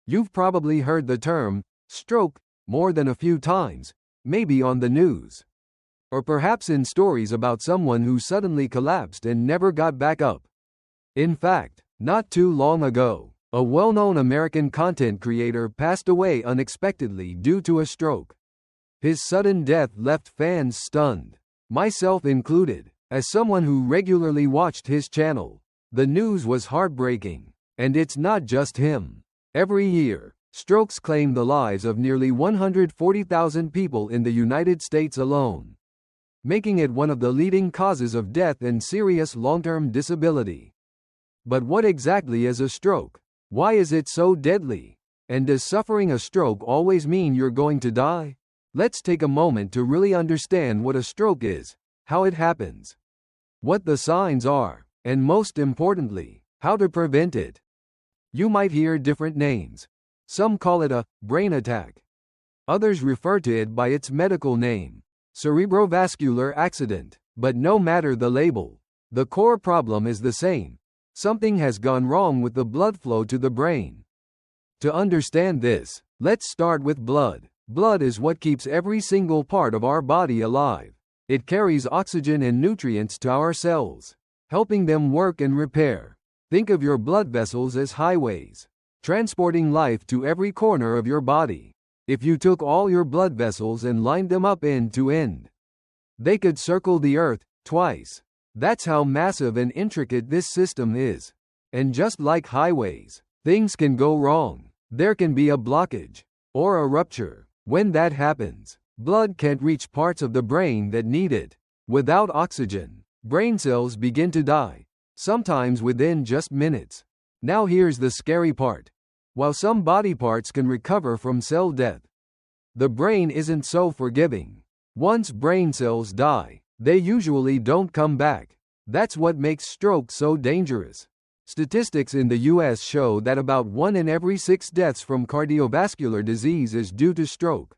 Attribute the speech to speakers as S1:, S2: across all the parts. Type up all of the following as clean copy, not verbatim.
S1: You've probably heard the term stroke more than a few times, maybe on the news, or perhaps in stories about someone who suddenly collapsed and never got back up. In fact, not too long ago, a well-known American content creator passed away unexpectedly due to a stroke. His sudden death left fans stunned, myself included. As someone who regularly watched his channel, the news was heartbreaking. And it's not just him. Every year, strokes claim the lives of nearly 140,000 people in the United States alone, making it one of the leading causes of death and serious long-term disability. But what exactly is a stroke? Why is it so deadly? And does suffering a stroke always mean you're going to die? Let's take a moment to really understand what a stroke is, how it happens, what the signs are, and most importantly, how to prevent it. You might hear different names. Some call it a brain attack. Others refer to it by its medical name, cerebrovascular accident. But no matter the label, the core problem is the same. Something has gone wrong with the blood flow to the brain. To understand this, let's start with blood. Blood is what keeps every single part of our body alive. It carries oxygen and nutrients to our cells, helping them work and repair. Think of your blood vessels as highways, transporting life to every corner of your body. If you took all your blood vessels and lined them up end to end, they could circle the earth twice. That's how massive and intricate this system is. And just like highways, things can go wrong. There can be a blockage or a rupture. When that happens, blood can't reach parts of the brain that need it. Without oxygen, brain cells begin to die, sometimes within just minutes. Now here's the scary part. While some body parts can recover from cell death, the brain isn't so forgiving. Once brain cells die, they usually don't come back. That's what makes stroke so dangerous. Statistics in the US show that about 1 in every 6 deaths from cardiovascular disease is due to stroke.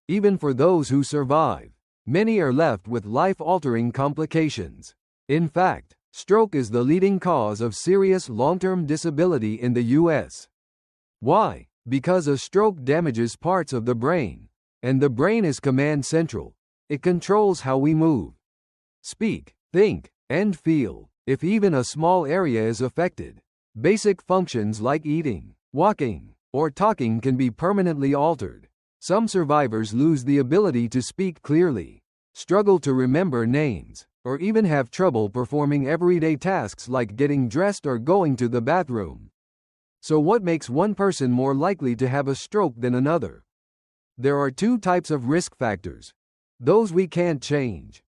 S1: Even for those who survive, many are left with life-altering complications. In fact, stroke is the leading cause of serious long-term disability in the US. Why? Because a stroke damages parts of the brain, and the brain is command central. It controls how we move, speak, think, and feel. If even a small area is affected, basic functions like eating, walking, or talking can be permanently altered. Some survivors lose the ability to speak clearly, struggle to remember names, or even have trouble performing everyday tasks like getting dressed or going to the bathroom. So what makes one person more likely to have a stroke than another? There are 2 types of risk factors: those we can't change,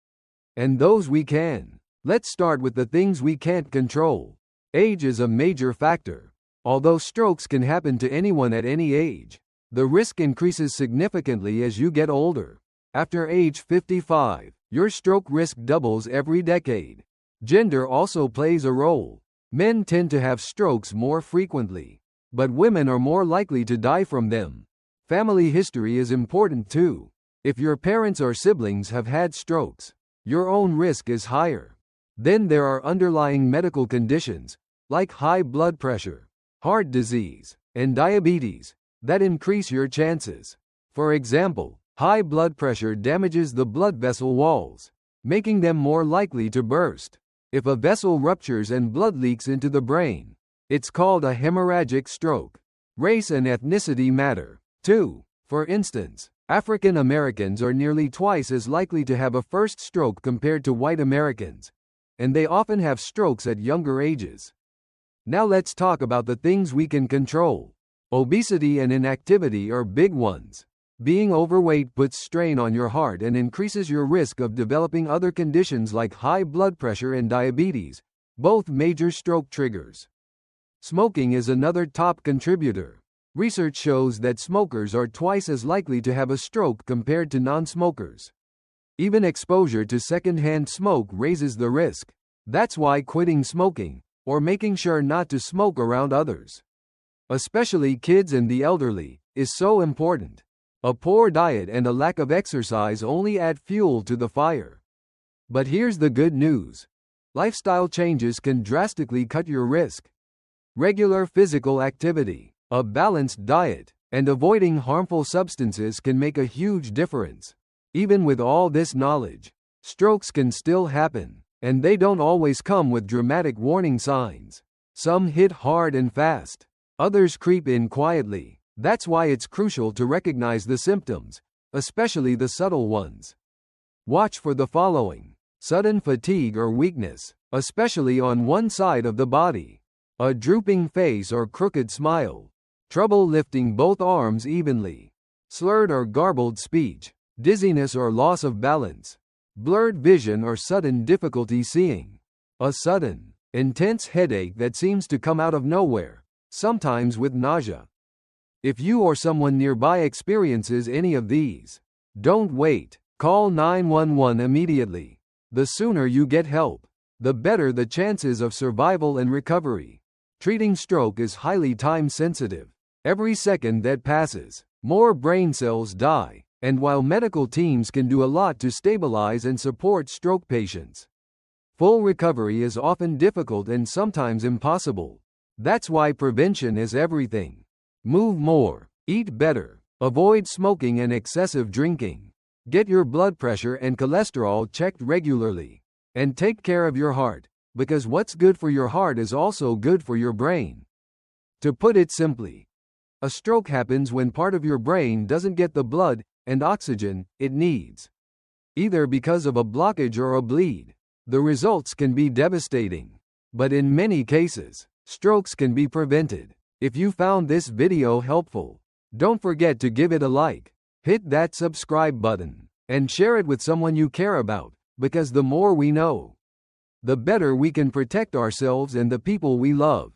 S1: and those we can. Let's start with the things we can't control. Age is a major factor. Although strokes can happen to anyone at any age, the risk increases significantly as you get older. After age 55, your stroke risk doubles every decade. Gender also plays a role. Men tend to have strokes more frequently, but women are more likely to die from them. Family history is important too. If your parents or siblings have had strokes, your own risk is higher. Then there are underlying medical conditions, like high blood pressure, heart disease, and diabetes, that increase your chances. For example, high blood pressure damages the blood vessel walls, making them more likely to burst. If a vessel ruptures and blood leaks into the brain, it's called a hemorrhagic stroke. Race and ethnicity matter, too. For instance, African Americans are nearly twice as likely to have a first stroke compared to white Americans, and they often have strokes at younger ages. Now let's talk about the things we can control. Obesity and inactivity are big ones. Being overweight puts strain on your heart and increases your risk of developing other conditions like high blood pressure and diabetes, both major stroke triggers. Smoking is another top contributor. Research shows that smokers are twice as likely to have a stroke compared to non-smokers. Even exposure to secondhand smoke raises the risk. That's why quitting smoking, or making sure not to smoke around others, especially kids and the elderly, is so important. A poor diet and a lack of exercise only add fuel to the fire. But here's the good news. Lifestyle changes can drastically cut your risk. Regular physical activity, A balanced diet and avoiding harmful substances can make a huge difference. Even with all this knowledge, strokes can still happen, and they don't always come with dramatic warning signs. Some hit hard and fast, others creep in quietly. That's why it's crucial to recognize the symptoms, especially the subtle ones. Watch for the following: sudden fatigue or weakness, especially on one side of the body, a drooping face or crooked smile, trouble lifting both arms evenly, slurred or garbled speech, dizziness or loss of balance, blurred vision or sudden difficulty seeing, a sudden, intense headache that seems to come out of nowhere, sometimes with nausea. If you or someone nearby experiences any of these, don't wait. Call 911 immediately. The sooner you get help, the better the chances of survival and recovery. Treating stroke is highly time-sensitive. Every second that passes, more brain cells die, and while medical teams can do a lot to stabilize and support stroke patients, full recovery is often difficult and sometimes impossible. That's why prevention is everything. Move more, eat better, avoid smoking and excessive drinking. Get your blood pressure and cholesterol checked regularly. And take care of your heart, because what's good for your heart is also good for your brain. To put it simply, a stroke happens when part of your brain doesn't get the blood and oxygen it needs, either because of a blockage or a bleed. The results can be devastating. But in many cases, strokes can be prevented. If you found this video helpful, don't forget to give it a like, hit that subscribe button, and share it with someone you care about, because the more we know, the better we can protect ourselves and the people we love.